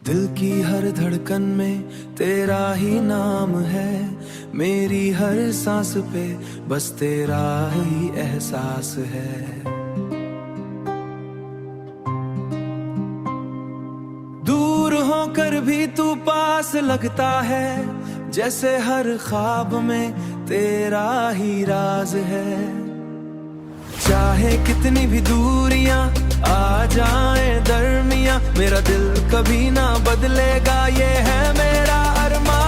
दिल की हर धड़कन में तेरा ही नाम है, मेरी हर सांस पे बस तेरा ही एहसास है। दूर होकर भी तू पास लगता है, जैसे हर ख्वाब में तेरा ही राज है। चाहे कितनी भी दूरियां आ जाएं दरमियां, मेरा दिल कभी ना बदलेगा, ये है मेरा अरमान।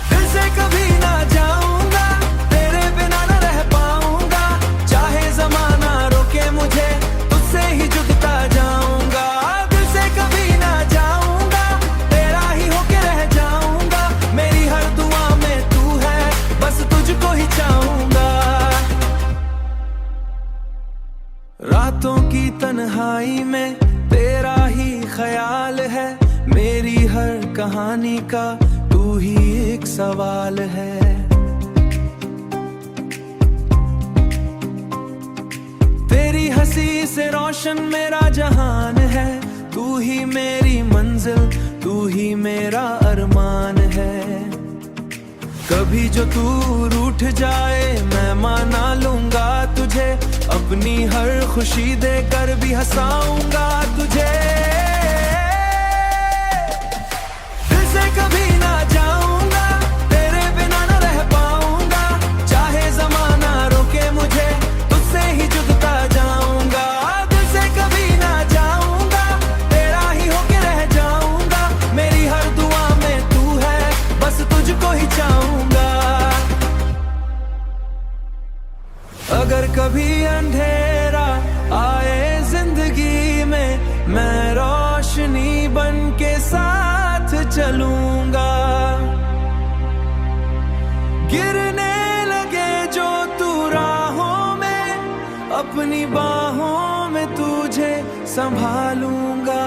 दिल से कभी ना जाऊंगा, तेरे बिना ना रह पाऊंगा। चाहे जमाना रोके मुझे, तुझसे ही जुड़ता जाऊंगा। दिल से कभी ना जाऊंगा, तेरा ही होके रह जाऊंगा। मेरी हर दुआ में तू है, बस तुझको ही चाहूंगा। रातों की तन्हाई में तेरा ही ख्याल है, मेरी हर कहानी का तू ही एक सवाल है। तेरी हंसी से रोशन मेरा जहान है, तू ही मेरी मंजिल, तू ही मेरा अरमान है। कभी जो तू रूठ जाए मैं माना लूंगा तुझे, अपनी हर खुशी देकर भी हंसाऊंगा तुझे। दिल से कभी ना जाऊंगा, तेरे बिना ना रह पाऊंगा। चाहे जमाना रोके मुझे, तुझसे ही जुड़ता जाऊंगा। दिल से कभी ना जाऊंगा, तेरा ही होके रह जाऊंगा। मेरी हर दुआ में तू है, बस तुझको ही चाहूंगा। अगर कभी अंधेरा आए जिंदगी में, मैं रोशनी बन के साथ चलूंगा। गिरने लगे जो तू राहों में, अपनी बाहों में तुझे संभालूंगा।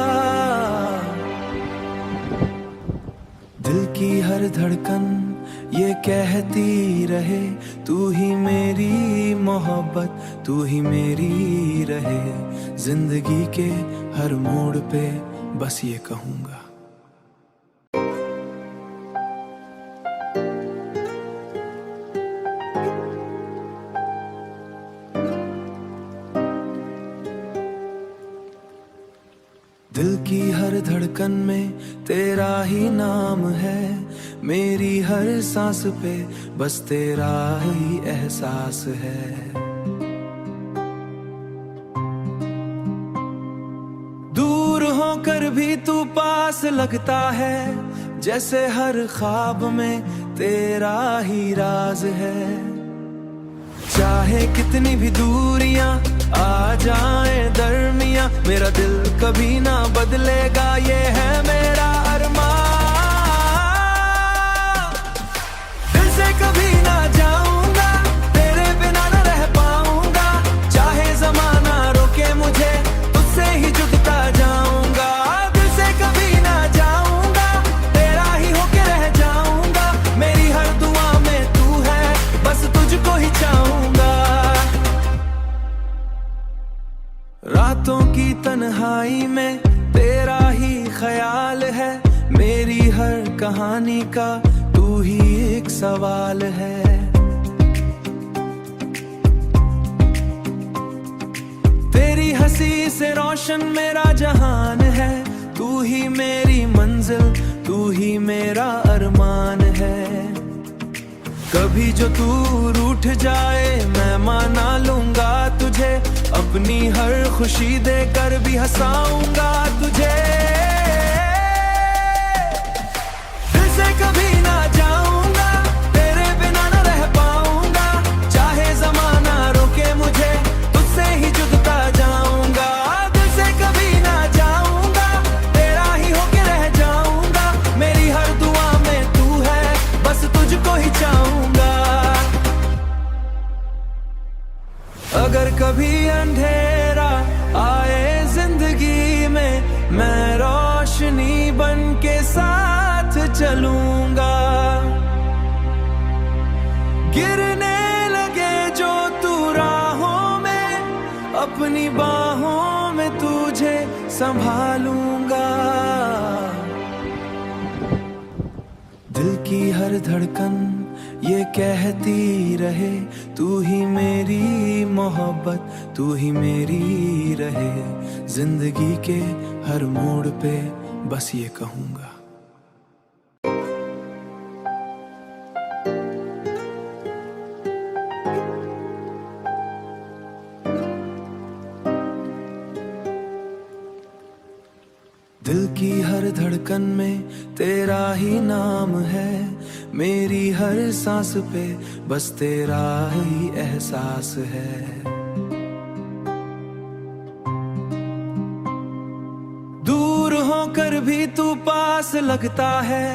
दिल की हर धड़कन ये कहती रहे, तू ही मेरी मोहब्बत, तू ही मेरी रहे। जिंदगी के हर मोड़ पे बस ये कहूंगा। दिल की हर धड़कन में तेरा ही नाम है, मेरी हर सांस पे बस तेरा ही एहसास है। दूर होकर भी तू पास लगता है, जैसे हर ख्वाब में तेरा ही राज है। चाहे कितनी भी दूरियां आ जाएं दरमियां, मेरा दिल कभी ना बदलेगा, ये है मेरा अरमान। दिल से कभी ना जाऊंगा, तेरे बिना ना रह पाऊंगा। चाहे जमाना रोके मुझे, तुझसे ही जुड़ता जाऊंगा। दिल से कभी ना जाऊंगा, तेरा ही होके रह जाऊंगा। मेरी हर दुआ में तू है, बस तुझको ही चाहूंगा। रातों की तन्हाई में तेरा ही ख्याल है, मेरी हर कहानी का तू ही एक सवाल है। तेरी हंसी से रोशन मेरा जहान है, तू ही मेरी मंजिल, तू ही मेरा अरमान है। कभी जो तू रूठ जाए मैं माना लूंगा तुझे, अपनी हर खुशी देकर भी हंसाऊंगा तुझे। दिल से कभी ना जाऊंगा, तेरे बिना ना रह पाऊंगा। चाहे जमाना रोके मुझे, तुझसे ही जुड़ता जाऊंगा। दिल से कभी ना जाऊंगा, तेरा ही होके रह जाऊंगा। मेरी हर दुआ में तू है, बस तुझको ही चाहूंगा। अगर कभी अंधेरा आए जिंदगी में, मैं रोशनी बन के साथ चलूंगा। गिरने लगे जो तू राहों में, अपनी बाहों में तुझे संभालूंगा। दिल की हर धड़कन ये कहती रहे, तू ही मेरी मोहब्बत, तू ही मेरी रहे। जिंदगी के हर मोड़ पे बस ये कहूंगा। दिल की हर धड़कन में तेरा ही नाम है, मेरी हर सांस पे बस तेरा ही एहसास है। दूर होकर भी तू पास लगता है,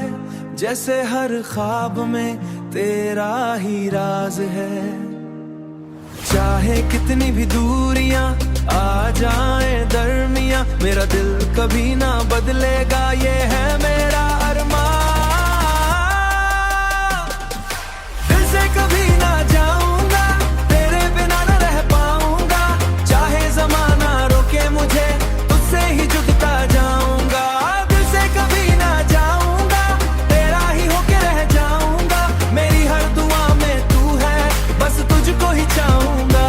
जैसे हर ख्वाब में तेरा ही राज है। चाहे कितनी भी दूरियां आ जाए दरमिया, मेरा दिल कभी ना बदलेगा, ये है मेरा अरमान। दिल से कभी ना जाऊंगा, तेरे बिना ना रह पाऊंगा। चाहे जमाना रोके मुझे, तुझसे ही जुड़ता जाऊंगा। दिल से कभी ना जाऊंगा, तेरा ही होके रह जाऊंगा। मेरी हर दुआ में तू है, बस तुझको ही चाहूंगा।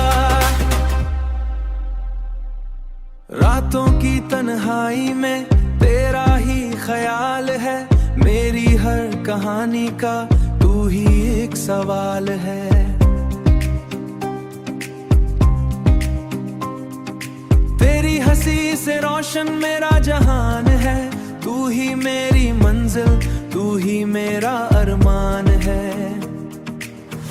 रातों की तन्हाई में तेरा ही ख्याल है, मेरी हर कहानी का तू ही एक सवाल है। तेरी हंसी से रोशन मेरा जहान है, तू ही मेरी मंजिल, तू ही मेरा अरमान है।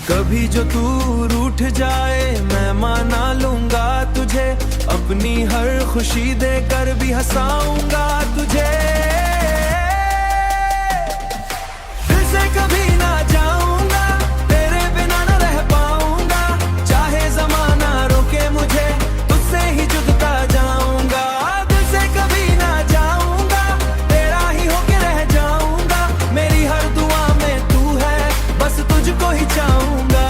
कभी जो तू रूठ जाए मैं माना लूंगा तुझे, अपनी हर खुशी देकर भी हंसाऊंगा तुझे। दिल से कभी ना जाऊंगा, तेरे बिना ना रह पाऊंगा। चाहे जमाना रोके मुझे, तुझसे ही जुड़ता जाऊंगा। दिल से कभी ना जाऊंगा, तेरा ही होके रह जाऊंगा। मेरी हर दुआ में तू है, बस तुझको ही चाहूंगा।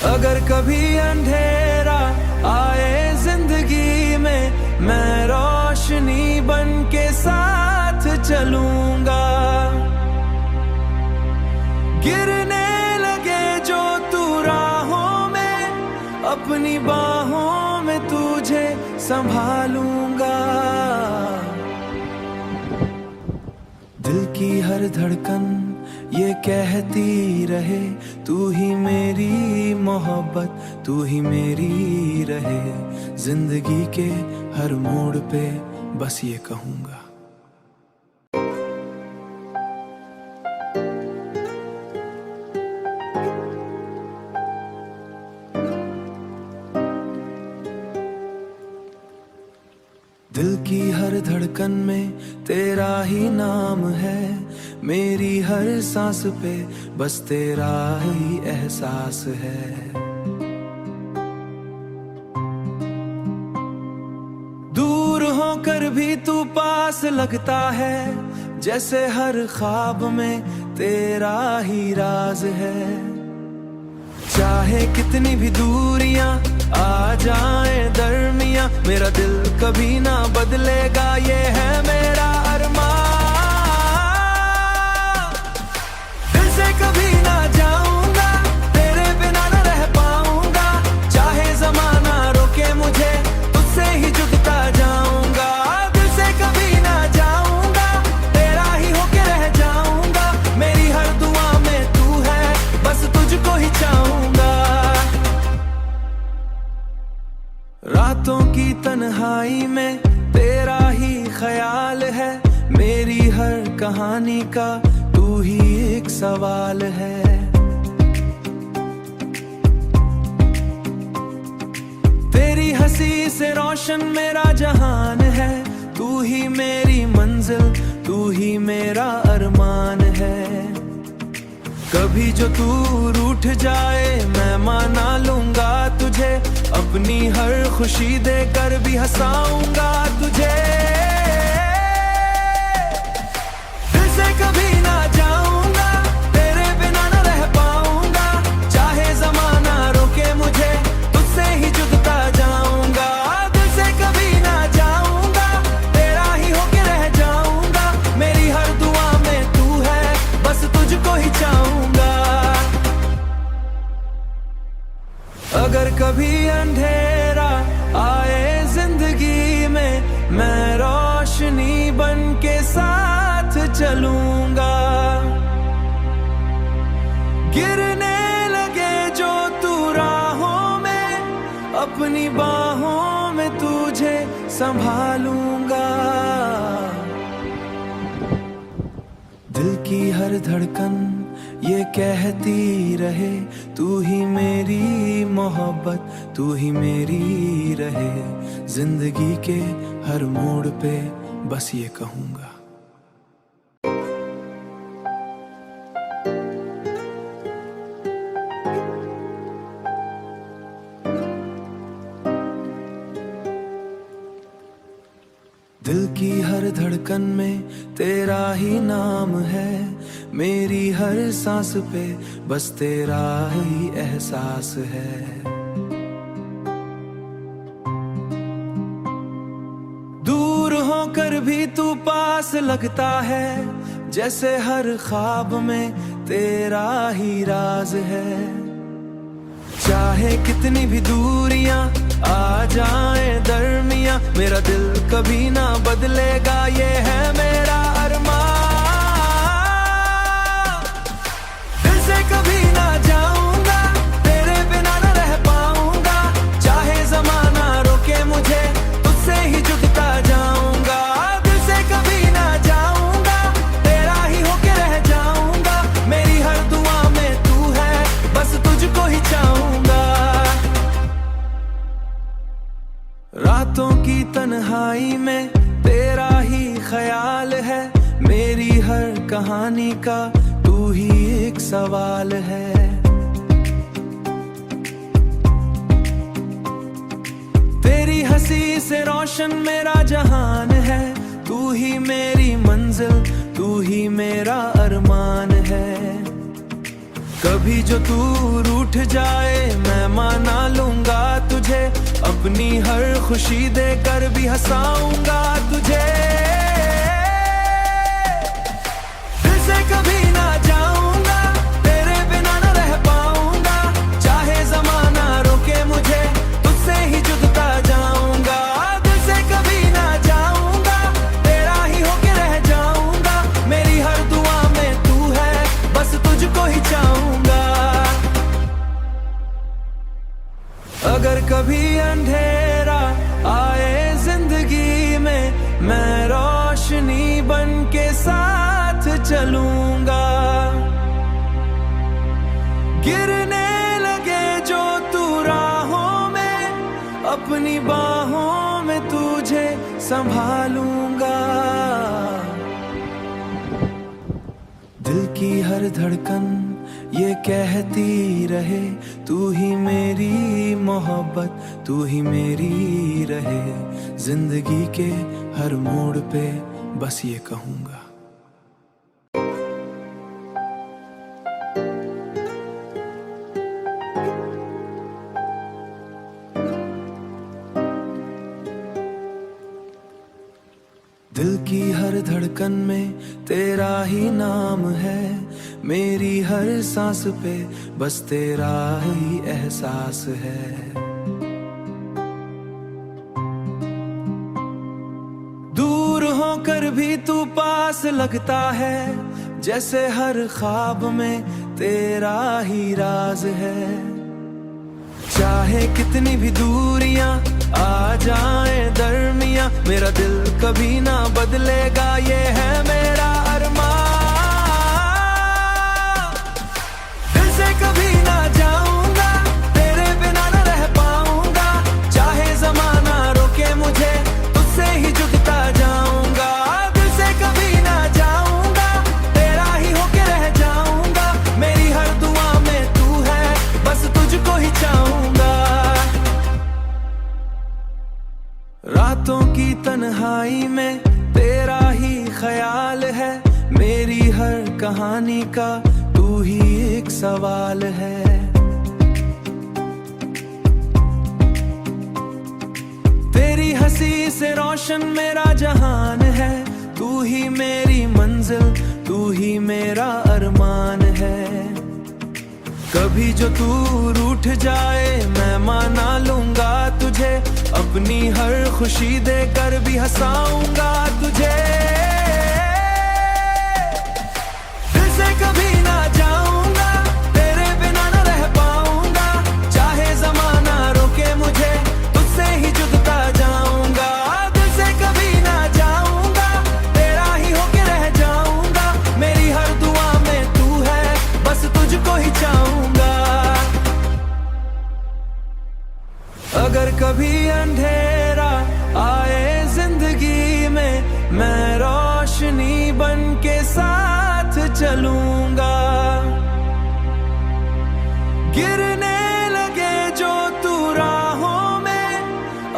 अगर कभी अंधेरा आए जिंदगी में, मैं रोशनी बन के साथ चलूंगा। गिरने लगे जो तू राहों में, अपनी बाहों में तुझे संभालूंगा। दिल की हर धड़कन ये कहती रहे, तू ही मेरी मोहब्बत, तू ही मेरी रहे। जिंदगी के हर मोड़ पे बस ये कहूंगा। दिल की हर धड़कन में तेरा ही नाम है, मेरी हर सांस पे बस तेरा ही एहसास है। दूर होकर भी तू पास लगता है, जैसे हर ख्वाब में तेरा ही राज है। चाहे कितनी भी दूरियां आ जाए दरमिया, मेरा दिल कभी ना बदलेगा, ये है मेरा अरमान। दिल से कभी ना जाऊंगा, तेरे बिना ना रह पाऊंगा। चाहे जमाना रोके मुझे, तुझसे ही जुड़ता जाऊंगा। दिल से कभी ना जाऊंगा, तेरा ही होके रह जाऊंगा। मेरी हर दुआ में तू है, बस तुझको ही चाहूंगा। रातों की तन्हाई में तेरा ही ख्याल है, मेरी हर कहानी का तू ही एक सवाल है। तेरी हंसी से रोशन मेरा जहान है, तू ही मेरी मंजिल, तू ही मेरा अरमान है। कभी जो तू रूठ जाए मैं माना लूंगा तुझे, अपनी हर खुशी देकर भी हंसाऊंगा तुझे। दिल से कभी ना जाऊंगा, तेरे बिना ना रह पाऊंगा। चाहे जमाना रोके मुझे, तुझसे ही जुड़ता जाऊंगा। चलूंगा। गिरने लगे जो तू राहों में, अपनी बाहों में तुझे संभालूंगा। दिल की हर धड़कन ये कहती रहे, तू ही मेरी मोहब्बत, तू ही मेरी रहे। जिंदगी के हर मोड़ पे बस ये कहूंगा। दिल की हर धड़कन में तेरा ही नाम है, मेरी हर सांस पे बस तेरा ही एहसास है। दूर होकर भी तू पास लगता है, जैसे हर ख्वाब में तेरा ही राज है। चाहे कितनी भी दूरियां आ जाए दरमियां, मेरा दिल कभी ना बदलेगा, ये है मेरा अरमान। दिल से कभी ना जाऊंगा, तेरे बिना ना रह पाऊंगा। चाहे जमाना रोके मुझे, तुझसे ही जुड़ता जाऊंगा। दिल से कभी ना जाऊंगा, तेरा ही होके रह जाऊंगा। मेरी हर दुआ में तू है, बस तुझको ही चाहूंगा। रातों की तन्हाई में तेरा ही ख्याल है, मेरी हर कहानी का तू ही एक सवाल है। तेरी हंसी से रोशन मेरा जहान है, तू ही मेरी मंजिल, तू ही मेरा अरमान है। कभी जो तू रूठ जाए मैं माना लूंगा तुझे, अपनी हर खुशी देकर भी हंसाऊंगा तुझे। दिल से कभी ना जाऊंगा, तेरे बिना ना रह पाऊंगा। चाहे जमाना रोके मुझे, तुझसे ही जुड़ता जाऊंगा। दिल से कभी ना जाऊंगा, तेरा ही होके रह जाऊंगा। मेरी हर दुआ में तू है, बस तुझको ही चाहूंगा। अगर कभी अंधेरा आए जिंदगी में, मैं रोशनी बन के साथ चलूंगा। गिरने लगे जो तू राहों में, अपनी बाहों में तुझे संभालूंगा। दिल की हर धड़कन ये कहती रहे, तू ही मेरी मोहब्बत, तू ही मेरी रहे। जिंदगी के हर मोड़ पे बस ये कहूंगा। दिल की हर धड़कन में तेरा ही नाम है, मेरी हर सांस पे बस तेरा ही एहसास है। दूर होकर भी तू पास लगता है, जैसे हर ख्वाब में तेरा ही राज है। चाहे कितनी भी दूरियां आ जाए दरमियां, मेरा दिल कभी ना बदलेगा, ये है मेरा अरमान। दिल से कभी ना जाऊंगा, तेरे बिना ना रह पाऊंगा। चाहे जमाना रोके मुझे, तुझसे ही जुड़ता जाऊंगा। दिल से कभी ना जाऊंगा, तेरा ही होके रह जाऊंगा। मेरी हर दुआ में तू है, बस तुझको ही चाहूंगा। रातों की तन्हाई में तेरा ही ख्याल है, मेरी हर कहानी का तू ही एक सवाल है। तेरी हंसी से रोशन मेरा जहान है, तू ही मेरी मंजिल, तू ही मेरा अरमान है। कभी जो तू रूठ जाए मैं माना लूंगा तुझे, अपनी हर खुशी देकर भी हंसाऊंगा तुझे। चलूंगा। गिरने लगे जो तू राहों में,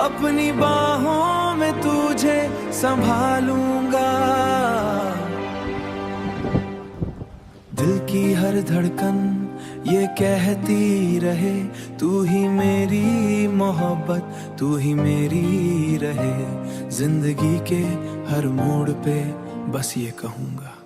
अपनी बाहों में तुझे संभालूंगा। दिल की हर धड़कन ये कहती रहे, तू ही मेरी मोहब्बत, तू ही मेरी रहे। जिंदगी के हर मोड़ पे बस ये कहूंगा।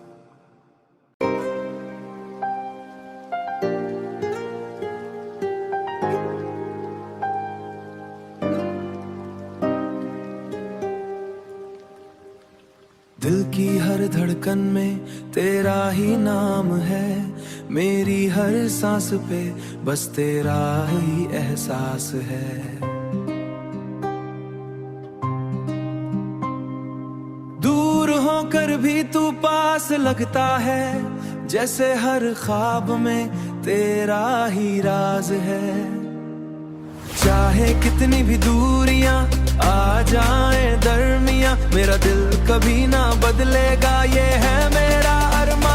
दिल की हर धड़कन में तेरा ही नाम है, मेरी हर सांस पे बस तेरा ही एहसास है। दूर होकर भी तू पास लगता है, जैसे हर ख्वाब में तेरा ही राज है। चाहे कितनी भी दूरियां आ जाए दरमियां, मेरा दिल कभी ना बदलेगा, ये है मेरा अरमान।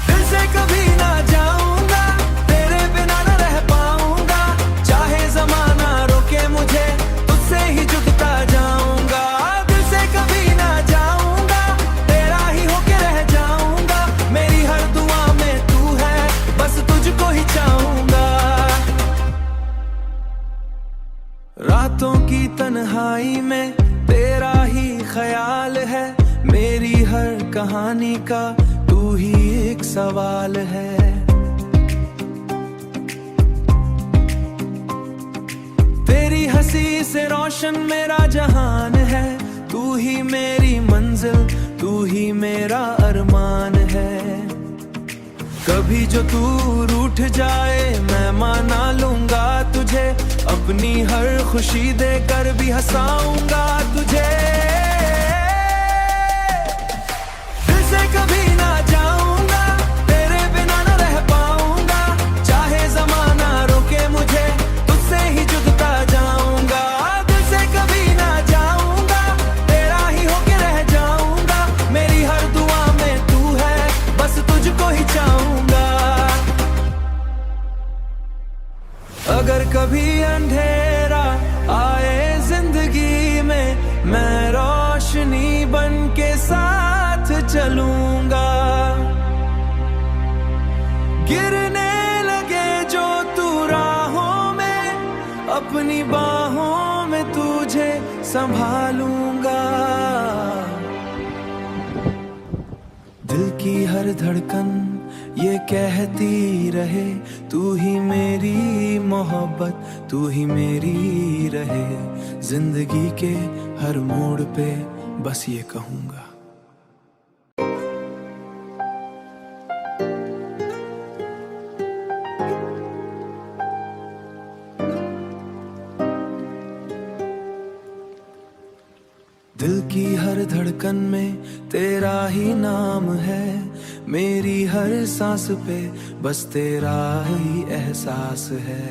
दिल से कभी ना जाऊंगा, तेरे बिना ना रह पाऊंगा। चाहे जमाना रोके मुझे, तुझसे ही जुड़ता जाऊंगा। दिल से कभी ना जाऊंगा, तेरा ही होके रह जाऊंगा। मेरी हर दुआ में तू है, बस तुझको ही चाहूंगा। रातों की तन्हाई में तेरा ही ख्याल है, मेरी हर कहानी का तू ही एक सवाल है। तेरी हंसी से रोशन मेरा जहान है, तू ही मेरी मंजिल, तू ही मेरा अरमान है। कभी जो तू रूठ जाए मैं माना लूंगा तुझे, अपनी हर खुशी देकर भी हंसाऊंगा तुझे। दिल से कभी ना जाऊंगा, तेरे बिना ना रह पाऊंगा। चाहे जमाना रोके मुझे, तुझसे ही जुड़ता जाऊंगा। दिल से कभी ना जाऊंगा, तेरा ही होके रह जाऊंगा। मेरी हर दुआ में तू है, बस तुझको ही चाहूंगा। अगर कभी अंधेरा आए जिंदगी में, मैं रोशनी बन के साथ चलूंगा। गिरने लगे जो तू राहों में, अपनी बाहों में तुझे संभालूंगा। दिल की हर धड़कन ये कहती रहे, तू ही मेरी मोहब्बत, तू ही मेरी रहे। जिंदगी के हर मोड़ पे बस ये कहूंगा। दिल की हर धड़कन में तेरा ही नाम है, मेरी हर सांस पे बस तेरा ही एहसास है।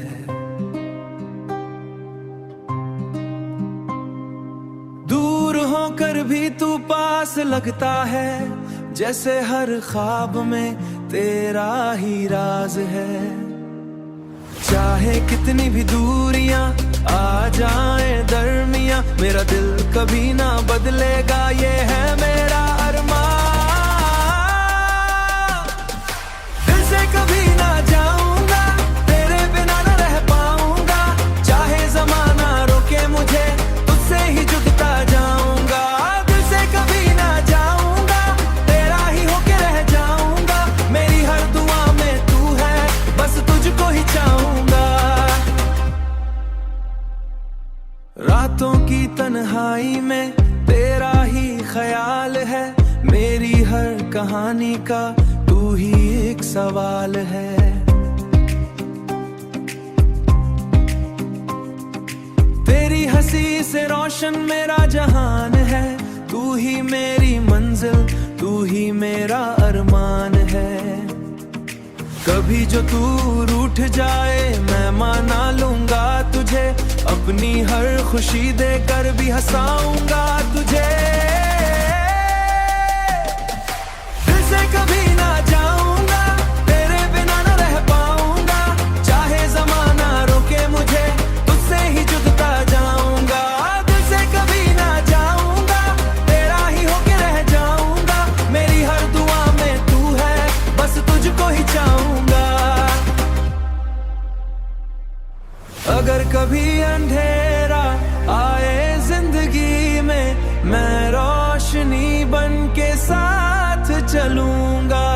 दूर होकर भी तू पास लगता है, जैसे हर ख्वाब में तेरा ही राज है। चाहे कितनी भी दूरियां आ जाए दरमियां, मेरा दिल कभी ना बदलेगा, ये है मेरा अरमान। दिल से कभी ना जाऊंगा, तेरे बिना ना रह पाऊंगा। चाहे जमाना रोके मुझे, तुझसे ही जुड़ता जाऊंगा। दिल से कभी ना जाऊंगा, तेरा ही होके रह जाऊंगा। मेरी हर दुआ में तू है, बस तुझको ही चाहूंगा। रातों की तन्हाई में तेरा ही ख्याल है, मेरी हर कहानी का तू ही एक सवाल है। तेरी हंसी से रोशन मेरा जहान है, तू ही मेरी मंजिल, तू ही मेरा अरमान है। कभी जो तू रूठ जाए मैं माना लूंगा तुझे, अपनी हर खुशी देकर भी हंसाऊंगा तुझे। मैं रोशनी बन के साथ चलूंगा।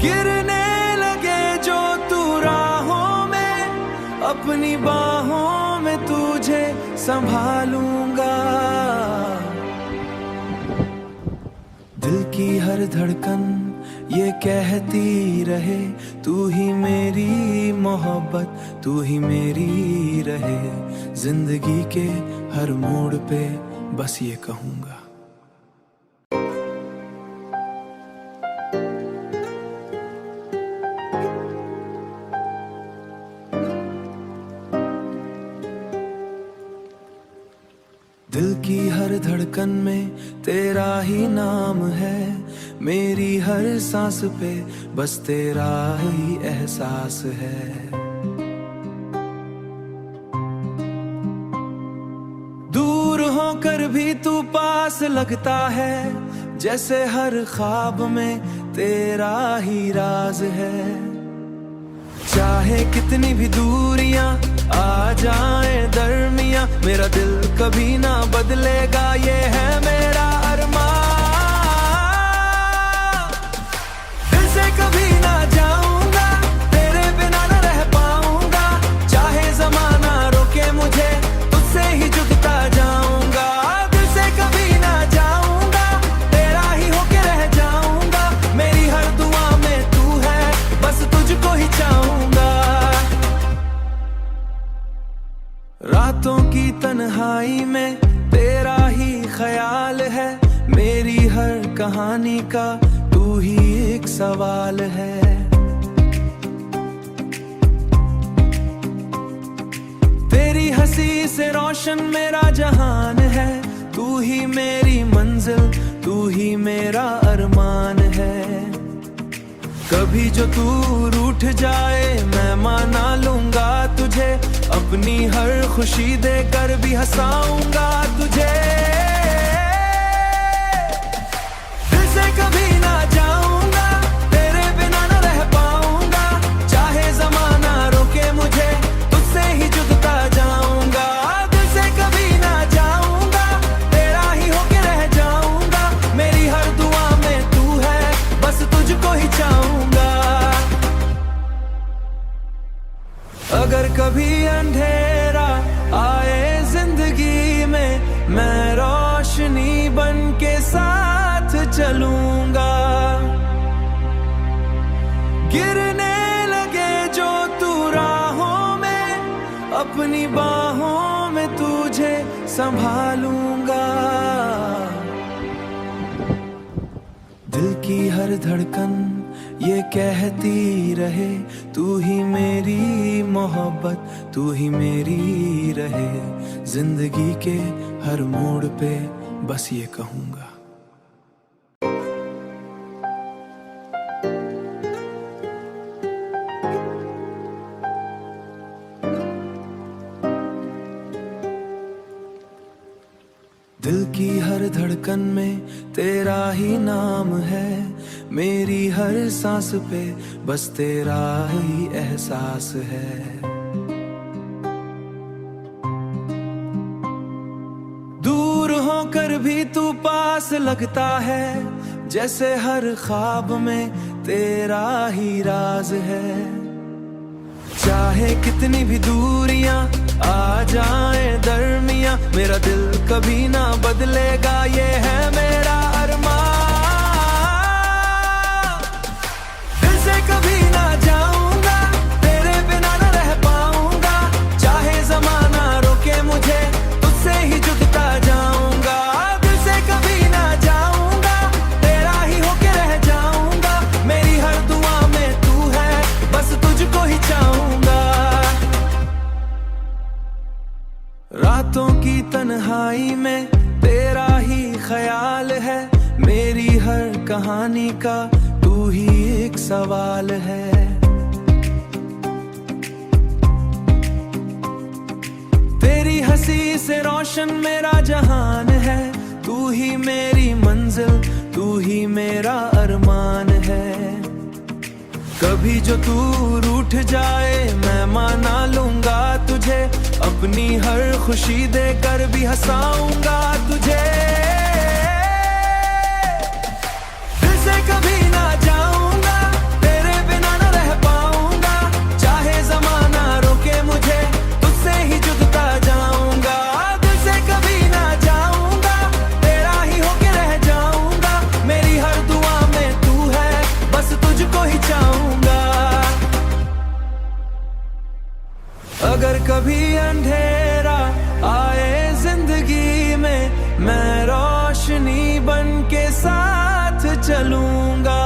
गिरने लगे जो तू राहों में, अपनी बाहों में तुझे संभालूंगा। दिल की हर धड़कन ये कहती रहे, तू ही मेरी मोहब्बत, तू ही मेरी रहे। जिंदगी के हर मोड़ पे बस ये कहूंगा। दिल की हर धड़कन में तेरा ही नाम है, मेरी हर सांस पे बस तेरा ही एहसास है। दूर होकर भी तू पास लगता है, जैसे हर ख्वाब में तेरा ही राज है। चाहे कितनी भी दूरियां आ जाए दरमियां, मेरा दिल कभी ना बदलेगा, ये है मेरा अरमान। दिल से कभी ना जाऊंगा, तेरे बिना ना रह पाऊंगा। चाहे जमाना रोके मुझे, तुझसे ही जुड़ता जाऊंगा। दिल से कभी ना जाऊंगा, तेरा ही होके रह जाऊंगा। मेरी हर दुआ में तू है, बस तुझको ही चाहूंगा। रातों की तन्हाई में तेरा ही ख्याल है, मेरी हर कहानी का तू ही एक सवाल है। तेरी हंसी से रोशन मेरा जहान है, तू ही मेरी मंजिल, तू ही मेरा अरमान है। कभी जो तू रूठ जाए मैं माना लूंगा तुझे, अपनी हर खुशी देकर भी हंसाऊंगा तुझे। दिल से कभी ना जाऊंगा, तेरे बिना ना रह पाऊंगा। चाहे जमाना रोके मुझे, तुझसे ही जुड़ता जाऊंगा। दिल से कभी ना जाऊंगा, तेरा ही होके रह जाऊंगा। मेरी हर दुआ में तू है, बस तुझको ही चाहूंगा। अगर कभी अंधेरा आए जिंदगी में, मैं रोशनी बन के साथ चलूंगा। गिरने लगे जो तू राहों में, अपनी बाहों में तुझे संभालूंगा। दिल की हर धड़कन ये कहती रहे, तू ही मेरी मोहब्बत, तू ही मेरी रहे। जिंदगी के हर मोड़ पे बस ये कहूंगा। दिल की हर धड़कन में तेरा ही नाम है, मेरी हर सांस पे बस तेरा ही एहसास है। दूर होकर भी तू पास लगता है, जैसे हर ख्वाब में तेरा ही राज है। चाहे कितनी भी दूरियां आ जाए दरमियां, मेरा दिल कभी ना बदलेगा, ये है मेरा अरमान। दिल से कभी ना जाऊंगा, तेरे बिना ना रह पाऊंगा। चाहे जमाना रोके मुझे, तुझसे ही जुड़ता जाऊंगा। दिल से कभी ना जाऊंगा, तेरा ही होके रह जाऊंगा। मेरी हर दुआ में तू है, बस तुझको ही चाहूंगा। रातों की तन्हाई में तेरा ही ख्याल है, मेरी हर कहानी का तू ही एक सवाल है। तेरी हंसी से रोशन मेरा जहान है, तू ही मेरी मंजिल, तू ही मेरा अरमान है। कभी जो तू रूठ जाए मैं माना लूंगा तुझे, अपनी हर खुशी देकर भी हंसाऊंगा तुझे। दिल से कभी ना जाऊंगा, तेरे बिना ना रह पाऊंगा, चाहे जमाना रोके मुझे, तुझसे ही जुड़ता जाऊंगा। दिल से कभी ना जाऊंगा, तेरा ही होके रह जाऊंगा, मेरी हर दुआ में तू है, बस तुझको ही चाहूंगा। अगर कभी अंधेरा आए जिंदगी में, मैं रोशनी बन के साथ चलूंगा।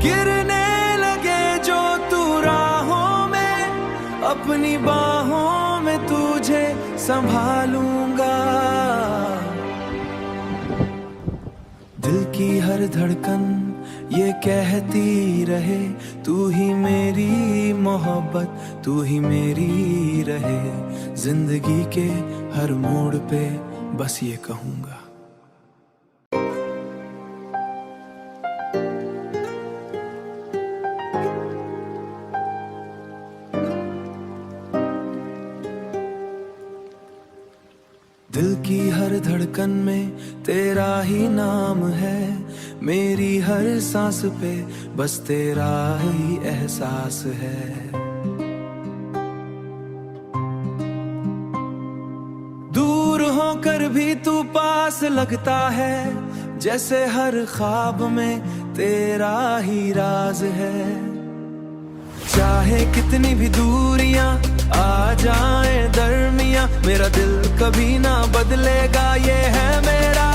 गिरने लगे जो तू राहों में, अपनी बाहों में तुझे संभालूंगा। दिल की हर धड़कन ये कहती रहे, तू ही मेरी मोहब्बत, तू ही मेरी रहे। जिंदगी के हर मोड़ पे बस ये कहूंगा। दिल की हर धड़कन में तेरा ही नाम है, मेरी हर सांस पे बस तेरा ही एहसास है। दूर होकर भी तू पास लगता है, जैसे हर ख्वाब में तेरा ही राज है। चाहे कितनी भी दूरियां आ जाए दरमिया, मेरा दिल कभी ना बदलेगा, ये है मेरा